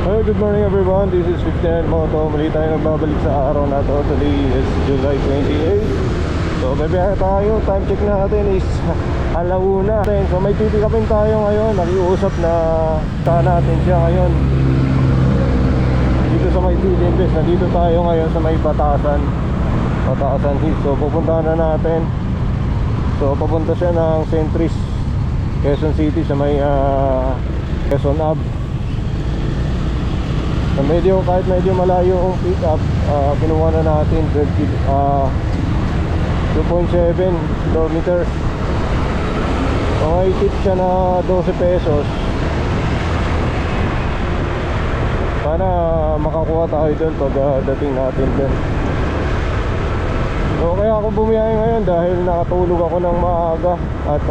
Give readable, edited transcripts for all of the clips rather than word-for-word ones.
Hello, good morning everyone. This is 59 Moto. Muli tayo nagbabalik sa araw na to. Today is July 28. So babiyahe tayo. Time check natin is alauna. So may pipick-upin tayo ngayon. Nakiusap na saan natin siya ngayon. Dito sa may Philippines. Nandito tayo ngayon sa may Batasan Hills. So pupuntahan na natin. So papunta siya ng Centris, Quezon City, sa may Quezon Ave. So kahit medyo malayo ang pick up, kinuha na natin 2.7 kilometers. So may tip siya na 12 pesos. Sana makakuha tayo doon pag dating natin doon. So kaya ako bumiyahe ngayon dahil nakatulog ako ng maaga at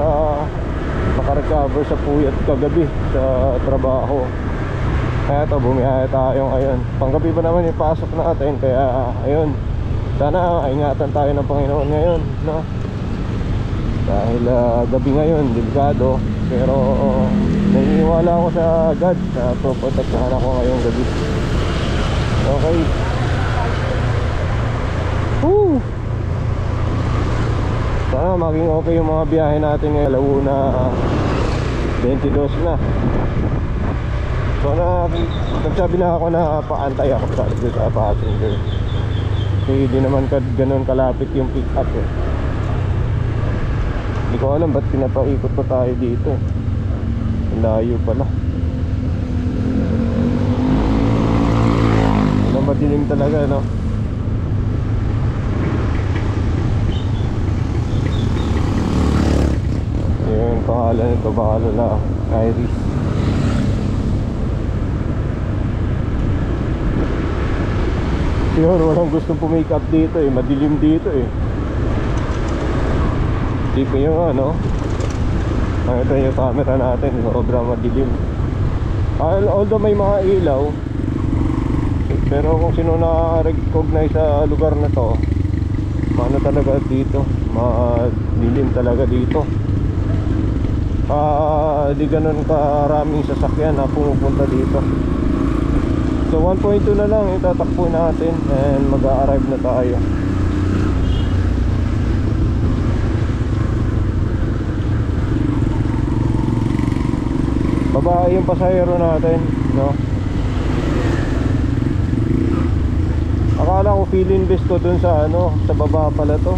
nakarecover sa puyat kagabi sa trabaho. Kaya ito, bumiyahe tayo ngayon. Panggabi pa naman yung pasok natin. Kaya ayun, sana ingatan tayo ng Panginoon ngayon, no? Dahil gabi ngayon, delikado. Pero naniniwala ako sa God na protektahan ako ngayong gabi. Okay. Woo! Sana maging okay yung mga biyahe natin ngayon. Alauna 22 na. So nagsabi na ako na paantay ako sa passenger. Kasi hindi naman ganun kalapit yung pick up eh. Hindi ko alam ba't pinapaikot pa tayo dito. Layo pala. Ano, madilim talaga, no? Yung pangalan nito, pangalan na Iris. Yun, walang gustong pumake up dito eh. Madilim dito eh. Tipo yung ano. Ito yung camera natin. Sobrang madilim. Although may mga ilaw, pero kung sino na-recognize sa lugar na to, ano talaga dito, madilim talaga dito. Di ganun karaming sasakyan na pumupunta dito. So 1.2 na lang itatakbo natin and mag-a-arrive na tayo. Babae yung pasahero natin, no? Akala ko feeling best ko dun sa ano, sa baba pala to.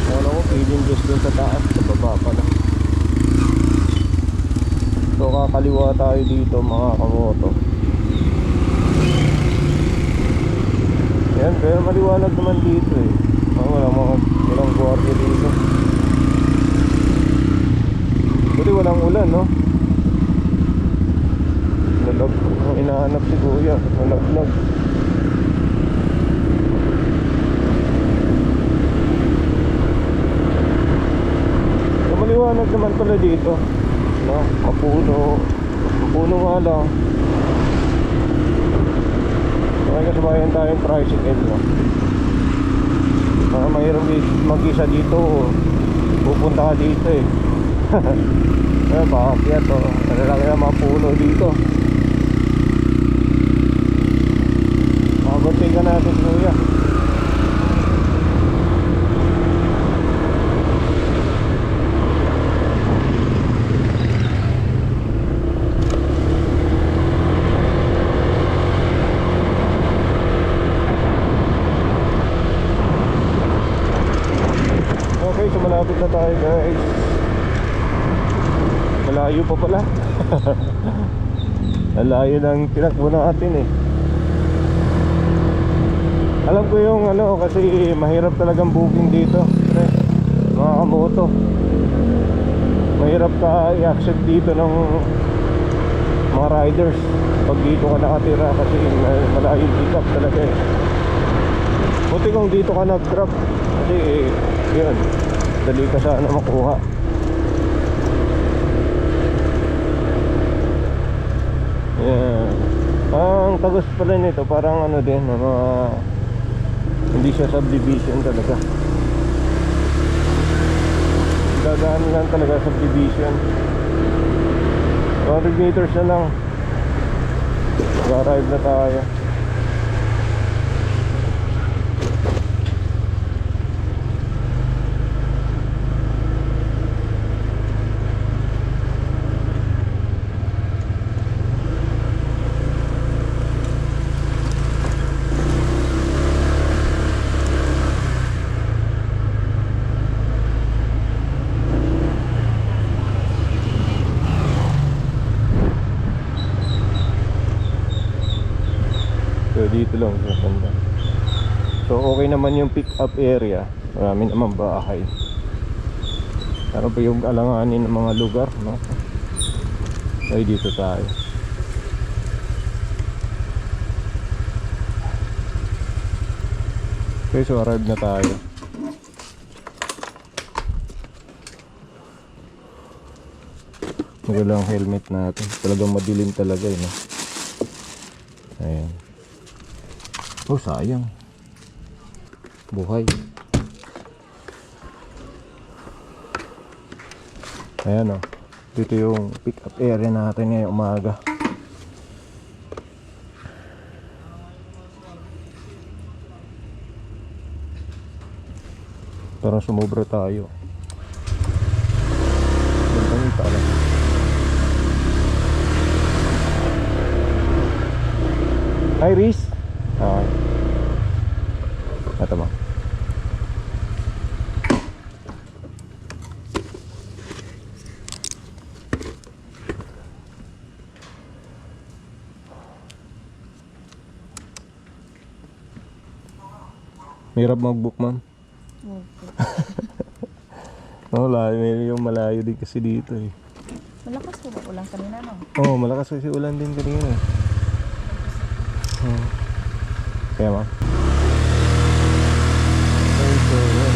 Akala ko feeling best dun sa taas, sa baba pala. So kakaliwa tayo dito mga kamoto. Yan, pero maliwanag naman dito eh. Walang gwardiya dito. Buti walang ulan, no? Ang inahanap si Kuya, nalaglag. So maliwanag naman pala dito, no? Mapuno nga lang. Okay, kasabayan tayong tricycle, no? Mahirap mag-isa dito. Pupunta ka dito eh. Paakyat to. Nalalaki na mga puno dito. Makabuntay ka natin, Kuya. Okay, so malapit na tayo guys. Malayo pa pala. Malayo ng tinakbo natin eh. Alam ko yung ano, kasi mahirap talagang booking dito, mga kamoto. Mahirap ka i-accept dito ng mga riders pag dito ka nakatira, kasi malayo yung pick up talaga eh. Buti kung dito ka nag-drop, kasi yun, dali ka sana makuha. Yeah. Ang tagos pala nito, parang ano din, hindi siya subdivision talaga. Dadaan lang talaga subdivision. 200 meters na lang. Mag-arrive na tayo. So dito lang sa banda. So okay naman yung pick up area. Marami naman bahay. Pero pa yung alanganin ng mga lugar, no? Ay dito tayo. Okay, so arrive na tayo. Magalang helmet natin. Talagang madilim talaga no? Ayan. Oh, sayang. Buhay. Ayan o. Dito yung pick up area natin ngayong umaga. Parang sumobra tayo. Gandang pala. Hi, Riz. Okay. Ito mo. Hirap mag-book, ma'am. Oo, yung malayo din kasi dito eh. Malakas po ba ulan kanina, no? Oo, malakas kasi ulan din kanina eh. Kaya ma'am. Okay, so yun.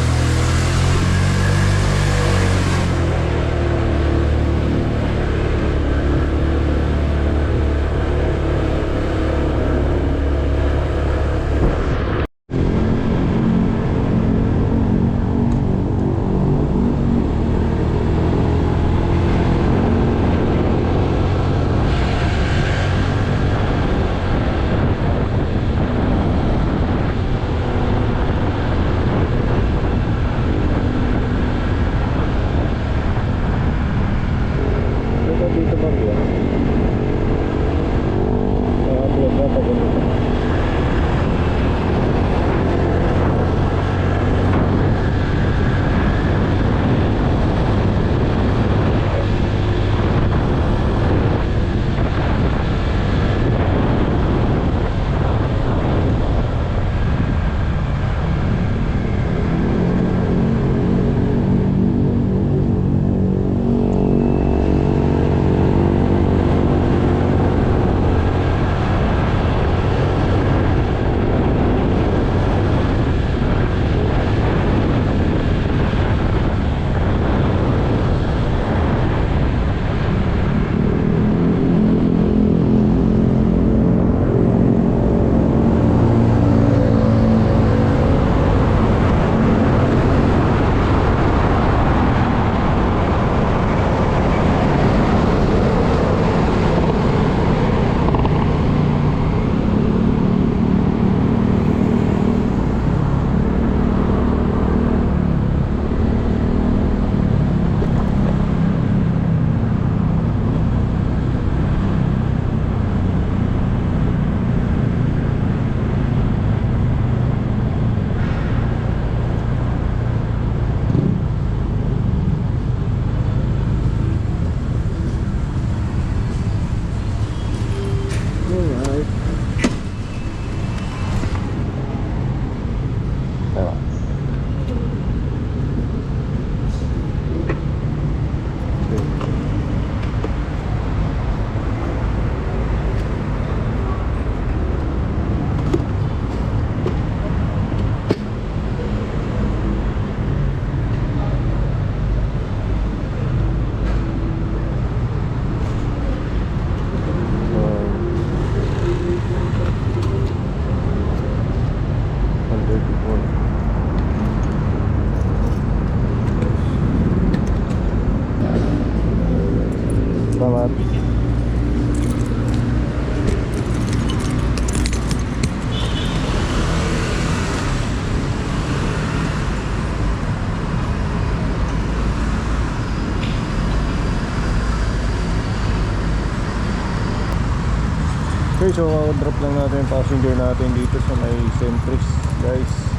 Salamat. Okay, so drop lang natin yung passenger natin dito sa may Centris, guys.